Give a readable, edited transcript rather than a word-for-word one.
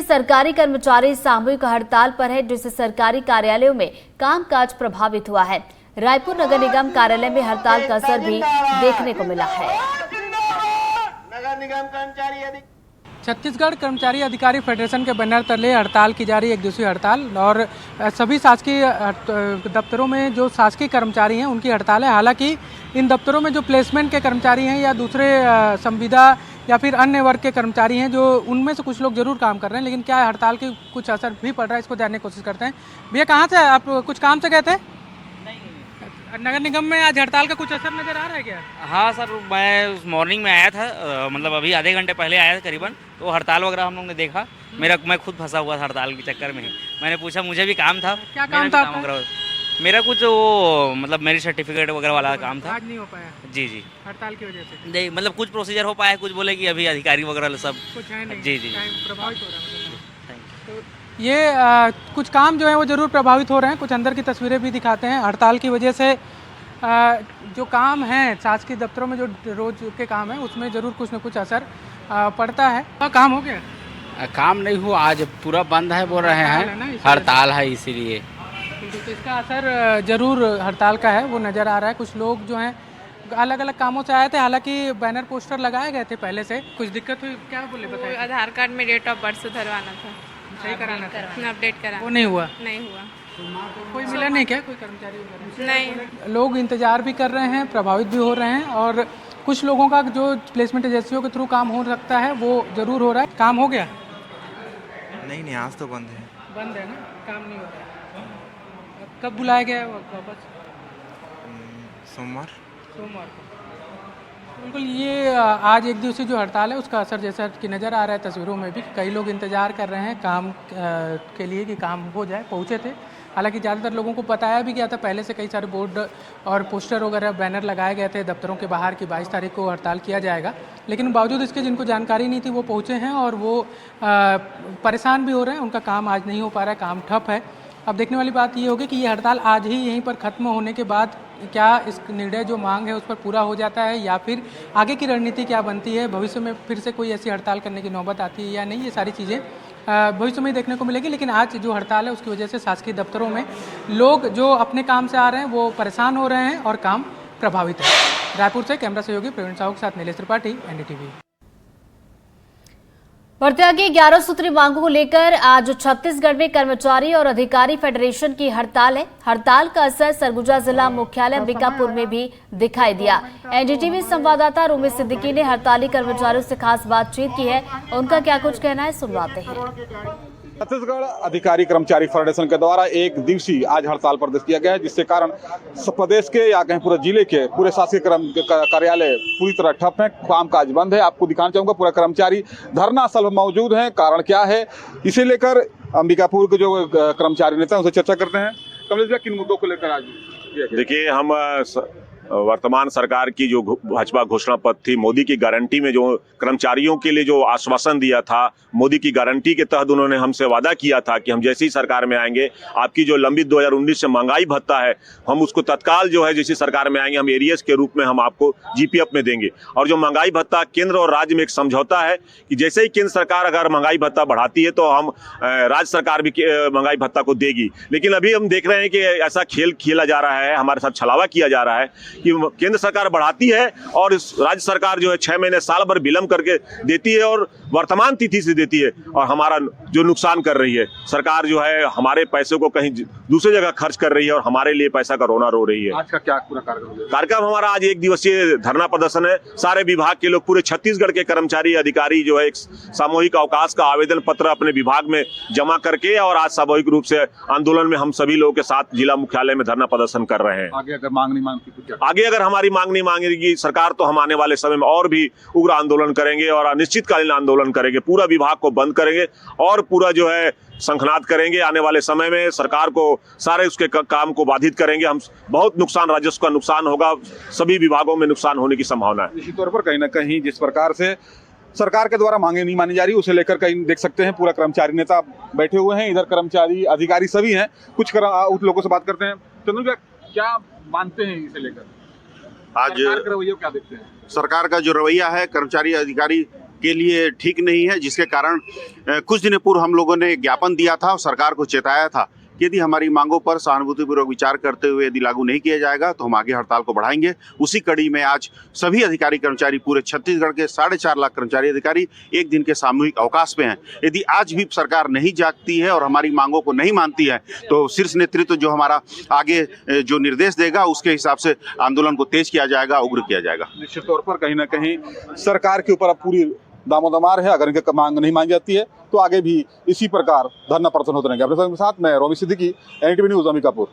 सरकारी कर्मचारी सामूहिक हड़ताल पर है, जिससे सरकारी कार्यालयों में कामकाज प्रभावित हुआ है। रायपुर नगर निगम कार्यालय में हड़ताल का असर भी देखने को मिला है। नगर निगम कर्मचारी छत्तीसगढ़ कर्मचारी अधिकारी फेडरेशन के बैनर तले हड़ताल की जा रही है, एक दिवसीय हड़ताल। और सभी शासकीय दफ्तरों में जो शासकीय कर्मचारी हैं उनकी हड़ताल है। हालांकि इन दफ्तरों में जो प्लेसमेंट के कर्मचारी हैं या दूसरे संविदा या फिर अन्य वर्ग के कर्मचारी हैं, जो उनमें से कुछ लोग जरूर काम कर रहे हैं, लेकिन क्या हड़ताल की कुछ असर भी पड़ रहा है, इसको जानने की कोशिश करते हैं। भैया, कहाँ से आप कुछ काम से गए थे? नगर निगम में आज हड़ताल का कुछ असर नजर आ रहा है क्या? हाँ सर, मैं मॉर्निंग में आया था, मतलब अभी आधे घंटे पहले आया था करीबन, तो हड़ताल वगैरह हम लोग ने देखा। मैं खुद फंसा हुआ था हड़ताल के चक्कर में ही। मैंने पूछा, मुझे भी काम था। क्या काम था? मेरा कुछ वो मतलब मेरी सर्टिफिकेट वगैरह वाला काम था। आज नहीं हो पाया? जी हड़ताल की वजह से नहीं, मतलब कुछ प्रोसीजर हो पाया, कुछ बोले कि अभी अधिकारी वगैरह सब कुछ है नहीं। जी प्रभावित हो रहा है। तो ये कुछ काम जो है वो जरूर प्रभावित हो रहे हैं। कुछ अंदर की तस्वीरें भी दिखाते हैं। हड़ताल की वजह से जो काम है शासकीय दफ्तरों में, जो रोज के काम है, उसमें जरूर कुछ न कुछ असर पड़ता है। काम हो गया? काम नहीं हुआ, आज पूरा बंद है बोल रहे हैं, हड़ताल है इसीलिए। तो इसका असर जरूर हड़ताल का है वो नज़र आ रहा है। कुछ लोग जो हैं अलग अलग कामों से आए थे। हालांकि बैनर पोस्टर लगाए गए थे पहले से। कुछ दिक्कत हुई क्या? बोले बताइए। आधार कार्ड में डेट ऑफ बर्थ सुधरवाना था, सही कराना था, अपडेट कराना। वो नहीं हुआ? नहीं हुआ। कोई मिला नहीं क्या? कोई कर्मचारी वगैरह? नहीं। लोग इंतजार भी कर रहे हैं, प्रभावित भी हो रहे हैं। और कुछ लोगों का जो प्लेसमेंट एजेंसियों के थ्रू काम हो सकता है वो जरूर हो रहा है। काम हो गया? नहीं, आज तो बंद है। बंद है ना, काम नहीं हो रहा है। कब बुलाया गया है वापस? सोमवार को। बिल्कुल, ये आज एक दिवसीय जो हड़ताल है उसका असर जैसा कि नज़र आ रहा है तस्वीरों में भी। कई लोग इंतज़ार कर रहे हैं काम के लिए कि काम हो जाए, पहुँचे थे। हालांकि ज़्यादातर लोगों को बताया भी गया था पहले से, कई सारे बोर्ड और पोस्टर वगैरह बैनर लगाए गए थे दफ्तरों के बाहर कि 22 तारीख को हड़ताल किया जाएगा। लेकिन बावजूद इसके जिनको जानकारी नहीं थी वो पहुँचे हैं और वो परेशान भी हो रहे हैं। उनका काम आज नहीं हो पा रहा है, काम ठप है। अब देखने वाली बात ये होगी कि ये हड़ताल आज ही यहीं पर ख़त्म होने के बाद क्या इस निर्णय जो मांग है उस पर पूरा हो जाता है, या फिर आगे की रणनीति क्या बनती है, भविष्य में फिर से कोई ऐसी हड़ताल करने की नौबत आती है या नहीं, ये सारी चीज़ें भविष्य में देखने को मिलेगी। लेकिन आज जो हड़ताल है उसकी वजह से शासकीय दफ्तरों में लोग जो अपने काम से आ रहे हैं वो परेशान हो रहे हैं और काम प्रभावित है। रायपुर से कैमरा सहयोगी प्रवीण साहू के साथ नीलेश त्रिपाठी, एनडीटीवी। बढ़ते आगे 11 सूत्री मांगों को लेकर आज छत्तीसगढ़ में कर्मचारी और अधिकारी फेडरेशन की हड़ताल है। हड़ताल का असर सरगुजा जिला मुख्यालय अंबिकापुर में भी दिखाई दिया। एनडीटीवी संवाददाता रूमी सिद्दीकी ने हड़ताली कर्मचारियों से खास बातचीत की है। उनका क्या कुछ कहना है, सुनवाते हैं। छत्तीसगढ़ अधिकारी कर्मचारी फेडरेशन के द्वारा एक दिवसीय आज हड़ताल प्रदेश किया गया है, जिसके कारण प्रदेश के या कहीं पूरे जिले के पूरे शासकीय कार्यालय पूरी तरह ठप है, कामकाज बंद है। आपको दिखाना चाहूंगा, पूरा कर्मचारी धरना स्थल पर मौजूद हैं। कारण क्या है, इसे लेकर अंबिकापुर के जो कर्मचारी नेता हैं उनसे चर्चा करते हैं। कमलेश भैया, किन मुद्दों को लेकर आज? देखिए, हम वर्तमान सरकार की जो भाजपा घोषणा पत्र थी, मोदी की गारंटी में जो कर्मचारियों के लिए जो आश्वासन दिया था, मोदी की गारंटी के तहत उन्होंने हमसे वादा किया था कि हम जैसी सरकार में आएंगे आपकी जो लंबित 2019 से महंगाई भत्ता है हम उसको तत्काल जो है जैसी सरकार में आएंगे हम एरियस के रूप में हम आपको जीपीएफ में देंगे। और जो महंगाई भत्ता केंद्र और राज्य में एक समझौता है कि जैसे ही केंद्र सरकार अगर महंगाई भत्ता बढ़ाती है तो हम राज्य सरकार भी महंगाई भत्ता को देगी। लेकिन अभी हम देख रहे हैं कि ऐसा खेल खेला जा रहा है, हमारे साथ छलावा किया जा रहा है कि केंद्र सरकार बढ़ाती है और राज्य सरकार जो है 6 महीने साल भर विलंब करके देती है और वर्तमान तिथि से देती है और हमारा जो नुकसान कर रही है। सरकार जो है हमारे पैसे को कहीं दूसरी जगह खर्च कर रही है और हमारे लिए पैसा का रोना रो रही है। आज का क्या पूरा कार्यक्रम हमारा आज एक दिवसीय धरना प्रदर्शन है। सारे विभाग के लोग, पूरे छत्तीसगढ़ के कर्मचारी अधिकारी जो है एक सामूहिक अवकाश का आवेदन पत्र अपने विभाग में जमा करके और आज सामूहिक रूप से आंदोलन में हम सभी लोगों के साथ जिला मुख्यालय में धरना प्रदर्शन कर रहे हैं। आगे अगर मांग नहीं मांगती, आगे अगर हमारी मांग नहीं मांगेगी सरकार तो हम आने वाले समय में और भी उग्र आंदोलन करेंगे और अनिश्चितकालीन आंदोलन करेंगे। पूरा विभाग को बंद करेंगे और पूरा जो है शंखनाद करेंगे। आने वाले समय में सरकार को सारे उसके काम को बाधित करेंगे। हम बहुत नुकसान, राजस्व का नुकसान होगा, सभी विभागों में नुकसान होने की संभावना है। इसी तौर पर कहीं ना कहीं जिस प्रकार से सरकार के द्वारा मांगे नहीं मानी जा रही, उसे लेकर कहीं देख सकते हैं पूरा कर्मचारी नेता बैठे हुए हैं, इधर कर्मचारी अधिकारी सभी हैं। कुछ उन लोगों से बात करते हैं। चंदू भैया, क्या मानते हैं इसे लेकर? आज सरकार का रवैया क्या देखते हैं? सरकार का जो रवैया है कर्मचारी अधिकारी के लिए ठीक नहीं है, जिसके कारण कुछ दिन पूर्व हम लोगों ने ज्ञापन दिया था और सरकार को चेताया था कि यदि हमारी मांगों पर सहानुभूतिपूर्वक विचार करते हुए यदि लागू नहीं किया जाएगा तो हम आगे हड़ताल को बढ़ाएंगे। उसी कड़ी में आज सभी अधिकारी कर्मचारी, पूरे छत्तीसगढ़ के 4.5 लाख कर्मचारी अधिकारी एक दिन के सामूहिक अवकाश पे हैं। यदि आज भी सरकार नहीं जागती है और हमारी मांगों को नहीं मानती है तो शीर्ष नेतृत्व जो हमारा आगे जो निर्देश देगा उसके हिसाब से आंदोलन को तेज किया जाएगा, उग्र किया जाएगा। निश्चित तौर पर कहीं ना कहीं सरकार के ऊपर अब पूरी दामोदमार है। अगर इनकी मांग नहीं मानी जाती है तो आगे भी इसी प्रकार धरना प्रदर्शन होते रहेंगे। अपने साथ मैं रोमी सिद्दीकी, एनडीटीवी न्यूज़, अंबिकापुर।